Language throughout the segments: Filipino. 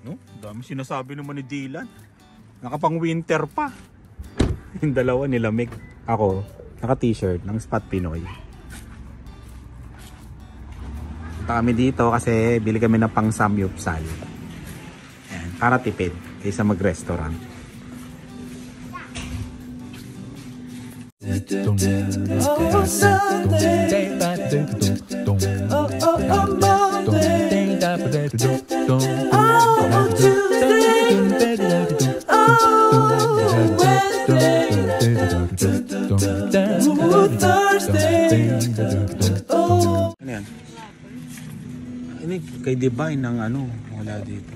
No? Dami sinasabi naman ni Dylan. Nakapang winter pa. Yung dalawa nilamig. Ako, naka-t-shirt ng Spot Pinoy. Punta kami dito kasi bili kami ng pang samyupsal. Ayan, para tipid kaysa mag-restaurant. Ano yan? Ini kay Divine ng ano, wala dito.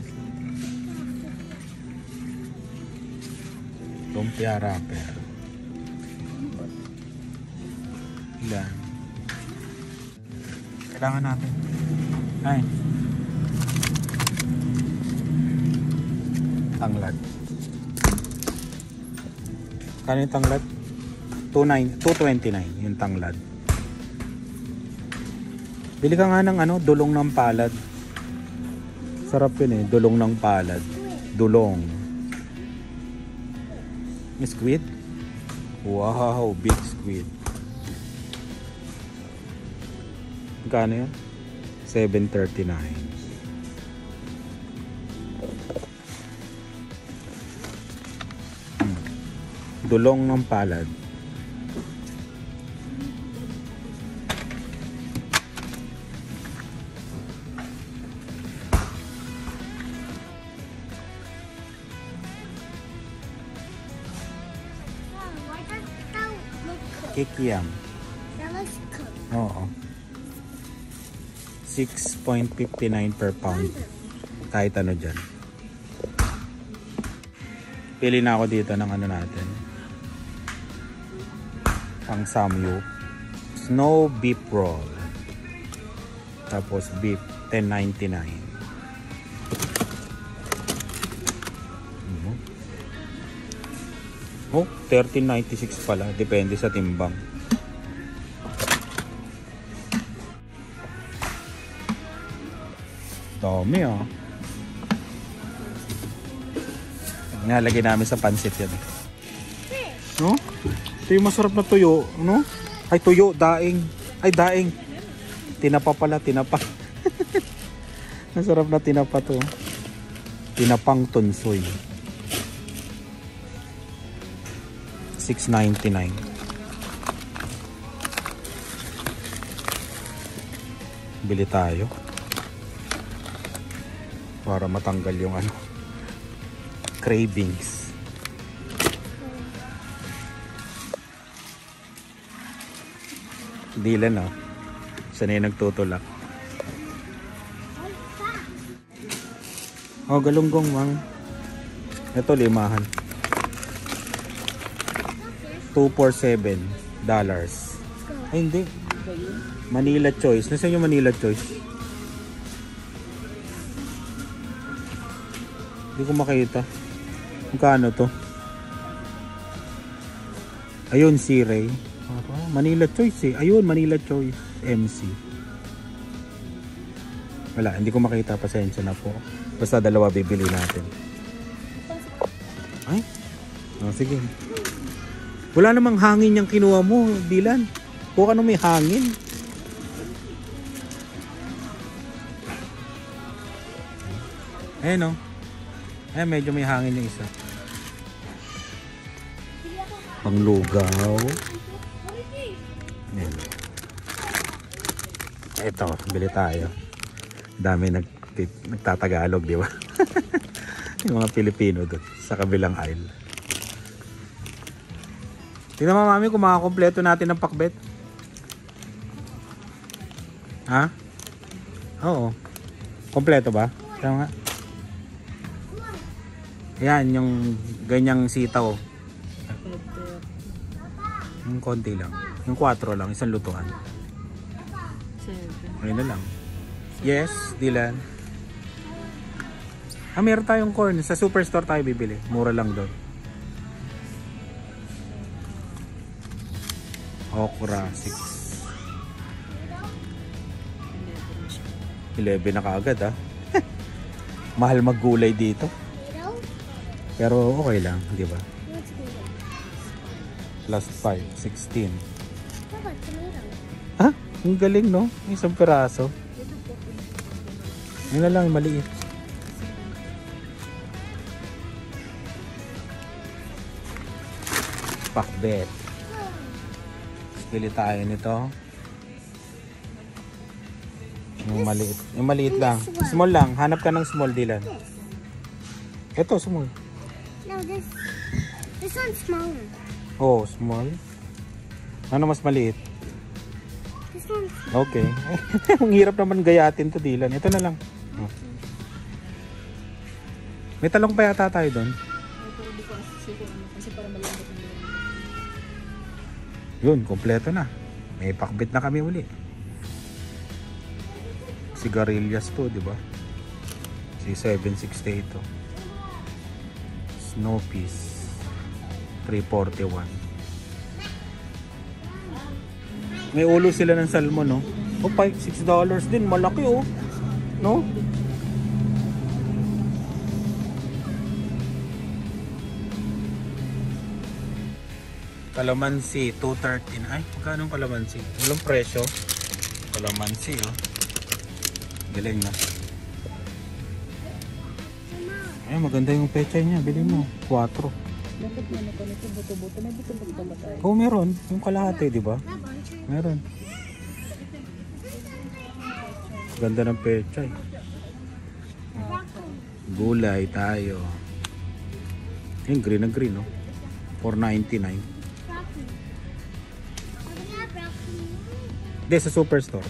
Lumpia wrapper. Ilan? Kailangan natin. Ay. Tanglad. Kano yung tanglad? 229 yung tanglad. Bili ka nga ng ano, dulong ng palad. Sarap yun eh, dulong ng palad. Dulong. May squid? Wow, big squid. Magkano yun? 739. Dulong ng palad. Kikiam. Oo. 6.59 per pound. Kahit ano dyan. Pili na ako dito ng ano natin. Ang samyup. Snow beef roll. Tapos beef 10.99. Oh, 13.96 pala. Depende sa timbang. Dami ah. Nalagay namin sa pansit yan. No? Ito yung masarap na tuyo. No? Ay tuyo, daing. Ay daing. Tinapa pala, tinapa. Masarap na tinapa to. Tinapang tunsoy. 6.99. Bili tayo para matanggal yung ano, cravings. Dylan oh. Sanay nagtutulak. Oh, galunggong mang. Ito limahan. $247. Ay hindi. Manila Choice. Nasaan yung Manila Choice? Hindi ko makita. Magkano to? Ayun, C-Ray. Manila Choice eh. Ayun, Manila Choice. MC. Wala, hindi ko makita. Pasensya na po. Basta dalawa bibili natin. Ay? Oh, sige. Wala namang hangin yung kinuha mo, Dylan. Kuha ka nung may hangin. Ayan o. Ayan, medyo may hangin yung isa. Panglugaw. Ayan. Ito, bili tayo. Dami nagtatagalog, di ba? Yung mga Pilipino doon sa kabilang aisle. Tingnan mo mami kung makakompleto natin ng pakbet. Ha? Oo. Kompleto ba? Tama nga. Yan, yung ganyang sitaw. Yung konti lang. Yung 4 lang, isang lutuan. 7. Ayun na lang. Yes, Dylan. Ah, meron tayong corn. Sa superstore tayo bibili. Mura lang doon. Okra, 6. 11 na kaagad ah. Mahal maggulay dito. Pero okay lang, di ba? Plus 5, 16. Ha? Ang galing, no? Isang piraso. Yun na lang, maliit. Pakbet. Bili tayo nito. Yung maliit. Yung maliit lang. Small lang. Hanap ka ng small, Dylan. Ito, small. No, this one's smaller. Oh, small. Ano mas maliit? This one's Okay. Ang hirap naman gayatin to, Dylan. Ito na lang. Oh. May talong pa yata tayo doon. Yun, kompleto na. May pakbit na kami uli. Sigarilyas to, di ba? Si 768 to. Snow peas 341. May ulo sila ng salmon, no? Oh, $6 din. Malaki, oh. No? Kalamansi, 213. Ay, magkano ang kalamansi? Walang presyo. Kalamansi, oh. Galing na. Ay, maganda yung pechay niya. Bilhin mo. 4. Dapat na ako nito buto-buto. May buto-buto ba tayo? Oh, meron. Yung kalahati, di ba? Meron. Ganda ng pechay. Gulay tayo. Yung green na green, no? $4.99. Hindi, sa superstore.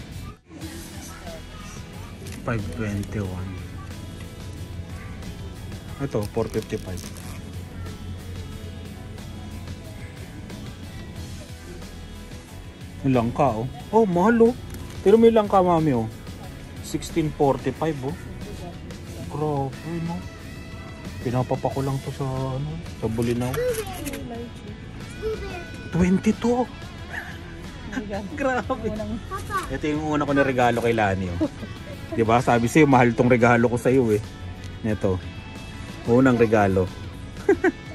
521. Ito, 455. Yung langka, oh. Oh, mahal, oh. Pero may langka, mami, oh. 1645, oh. Grabe, no? Pinapapa ko lang to sa, ano, sa Bulinaw. 22. Grabe. Ito yung una ko na regalo kay Lani, oh. Diba? Sabi sa'yo, mahal tong regalo ko sa'yo, eh. Ito. Unang regalo.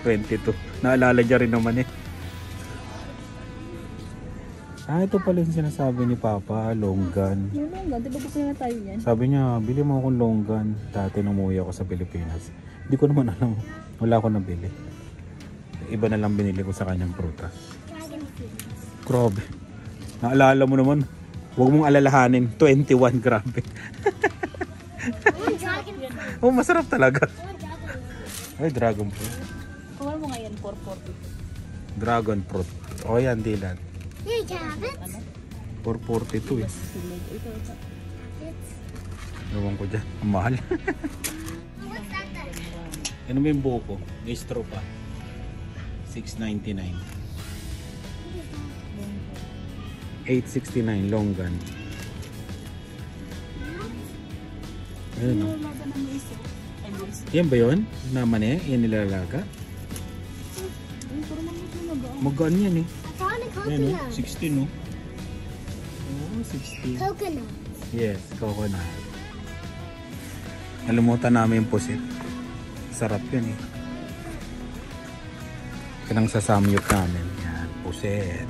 22. Naalala niya rin naman, eh. Ah, ito pala yung sinasabi ni Papa, longgan. Yung longgan, di ba gusto na tayo yan? Sabi niya, bili mo akong longgan. Dati nung umuwi ako sa Pilipinas. Hindi ko naman alam. Wala ako nabili. Iba na lang binili ko sa kanyang prutas. Grabe. Naalala mo naman. Huwag mong alalahanin. 21, grabe. Oh, masarap talaga. Ay, dragon fruit. Kung mo ngayon, 440. Dragon fruit. O yan, Dylan. Hey, Jabbit. 442 eh. Ewan ko dyan. Ang mahal. What's that then? Ano ba yung buko? May straw pa. 699. 869 longgan. Ayun o. Yan ba yun? Naman eh? Yan nilalaga? Magaan yan eh. I found a Ayan o. coconut. 16 o. Oo, 16. Coconut. Yes, coconut. Nalimutan namin yung pusit. Sarap yun eh. Kanang sasamyot namin. Yan, pusit.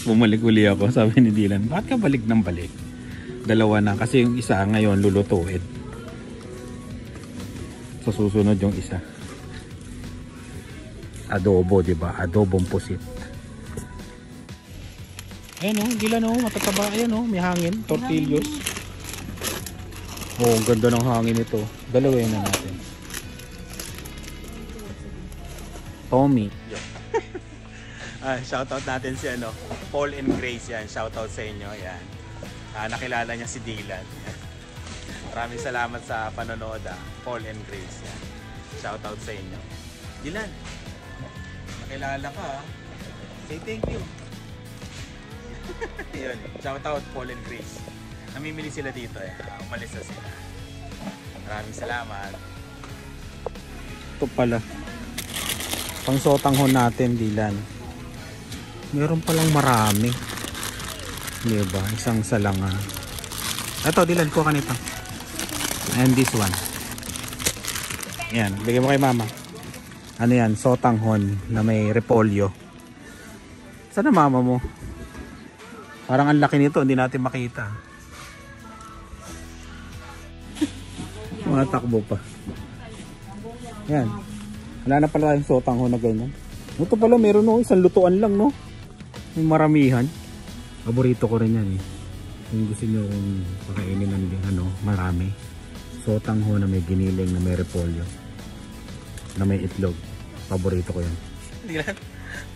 Bumalik uli ako. Sabi ni Dylan, bakit ka balik ng balik? Dalawa na. Kasi yung isa ngayon lulutuin. So susunod yung isa. Adobo, diba? Adobong pusit. Ayan o, Dylan o. Matataba. Ayan o, may hangin. Tortillos. Oh, ang ganda ng hangin ito. Dalawin na natin. Tommy. Shoutout natin si ano, Paul and Grace yan. Shoutout sa inyo. Yan. Nakilala niya si Dylan. Maraming salamat sa panonood. Paul and Grace. Yan. Shoutout sa inyo. Dylan, nakilala ka. Say thank you. Yun. Shoutout Paul and Grace. Namimili sila dito eh. Umalis na sila. Maraming salamat. Ito pala. Pangsotanghon natin, Dylan. Meron palang marami. Diba? Isang salanga. Ito, Dylan, kuha ka nito. And this one. Yan, bigay mo kay mama. Ano yan? Sotanghon na may repolyo. Saan na mama mo? Parang ang laki nito, hindi natin makita. Mga takbo pa. Yan. Wala na pala yung sotanghon na ganyan. Ito pala meron no, isang lutuan lang no. Yung maramihan. Paborito ko rin yan eh. Kung gusto nyo kung pakainin ng ano, marami. Sotanghon na may giniling na may repolyo. Na may itlog. Paborito ko yan. Hindi lang.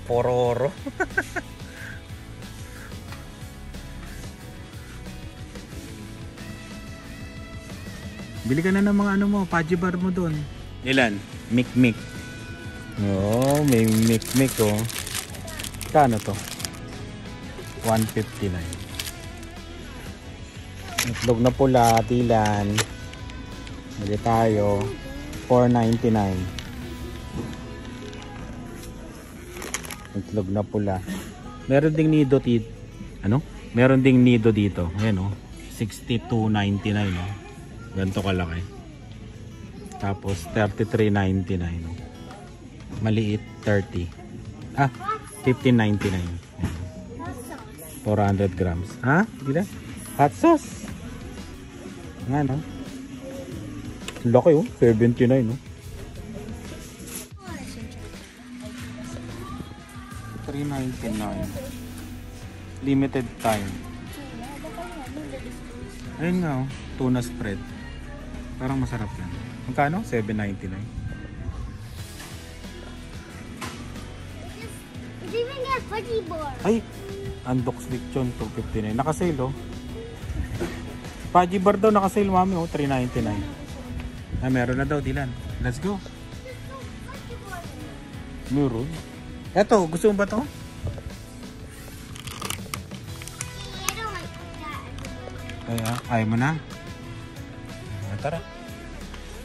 Pororo. Bili ka na ng mga ano mo, pajibar mo doon. Ilan? Mik-mik. Oh, may mik-mik oh. Kano to? 159. Itlog na pula, Dylan. Bili tayo. 499. Itlog na pula. Meron ding nido dito. Ano? Meron ding nido dito. Ayan oh. 62.99 oh. Ganito kalaki. Tapos 33.99 oh. Maliit 30. Ah, 15.99. 400 grams. Ha? Gila? Hot sauce. Nga no? Laki oh. 79 oh. 399. Limited time. Ayun nga oh. Tuna spread. Parang masarap yan. Magkano? 7.99. It's even got fudgy bar. Ay! Andox Lechon 259. Nakasale oh. Fudgy bar daw nakasale mami oh. 3.99. Ah, meron na daw Dylan. Let's go. Meron. Eto, gusto mo ba to? I don't like that. Kaya, ayaw mo na? Tara.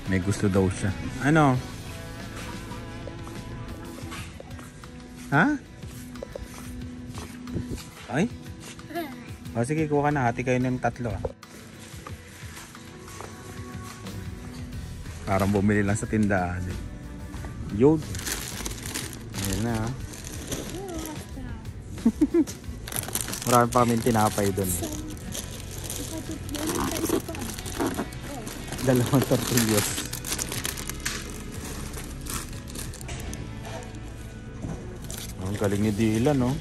May gusto daw siya. Ano? Ha? Ay? O sige, kuha ka na. Hati kayo ng tatlo. Parang bumili lang sa tindahan. Yun. Ayan na. Marami pa kami tinapay doon. Dalawang tortillas. Ang galing ni Dylan, no?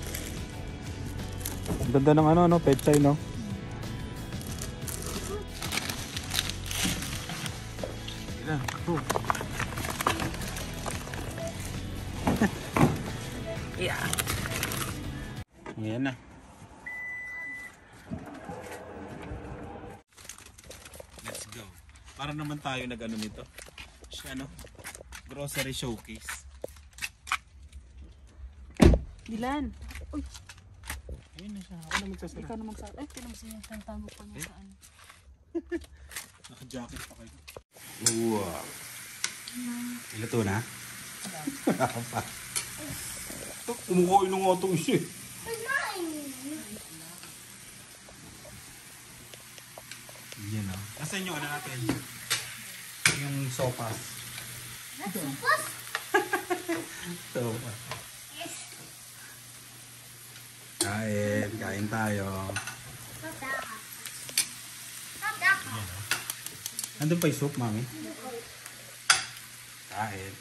Ang ganda ng ano, no? Pechay, no? Dylan, go. Yeah. Ayan na. Let's go. Para naman tayo nag-ano nito. Ano? Grocery showcase. Dylan. Uy, Ayun na siya. Ako na magsasara. ikaw na magsara. Ay, pinagsinasanta mo pa niya saan. Naka-jacket pa kayo. Wow. Iluto na? Ako pa. Umukain na nga itong isa eh. Yan o. Nasaan yung ano natin? Yung sopas. Sopas? Sopas. Kain. Kain tayo. Andun pa yung soup, mami? Kain.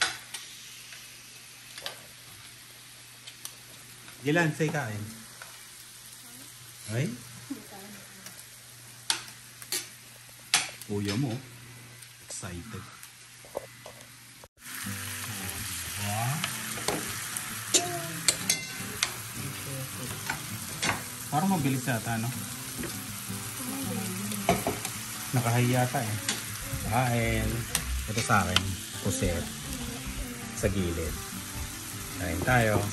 Dylan, say kain. Ay? Kuya mo. Excited. Wow. Parang mabilis yata, no? Nakahiya yata eh. Kain. Ito sa akin. Puset. Sa gilid. Kain tayo.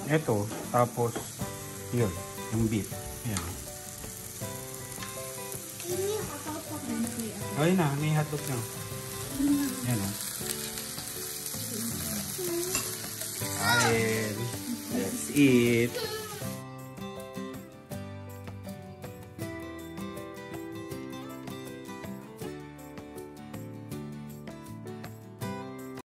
Ito. Tapos, yun. Yung beef. Ayan. Ayun na. May hotdog na. Ayan o. Kain. Let's eat.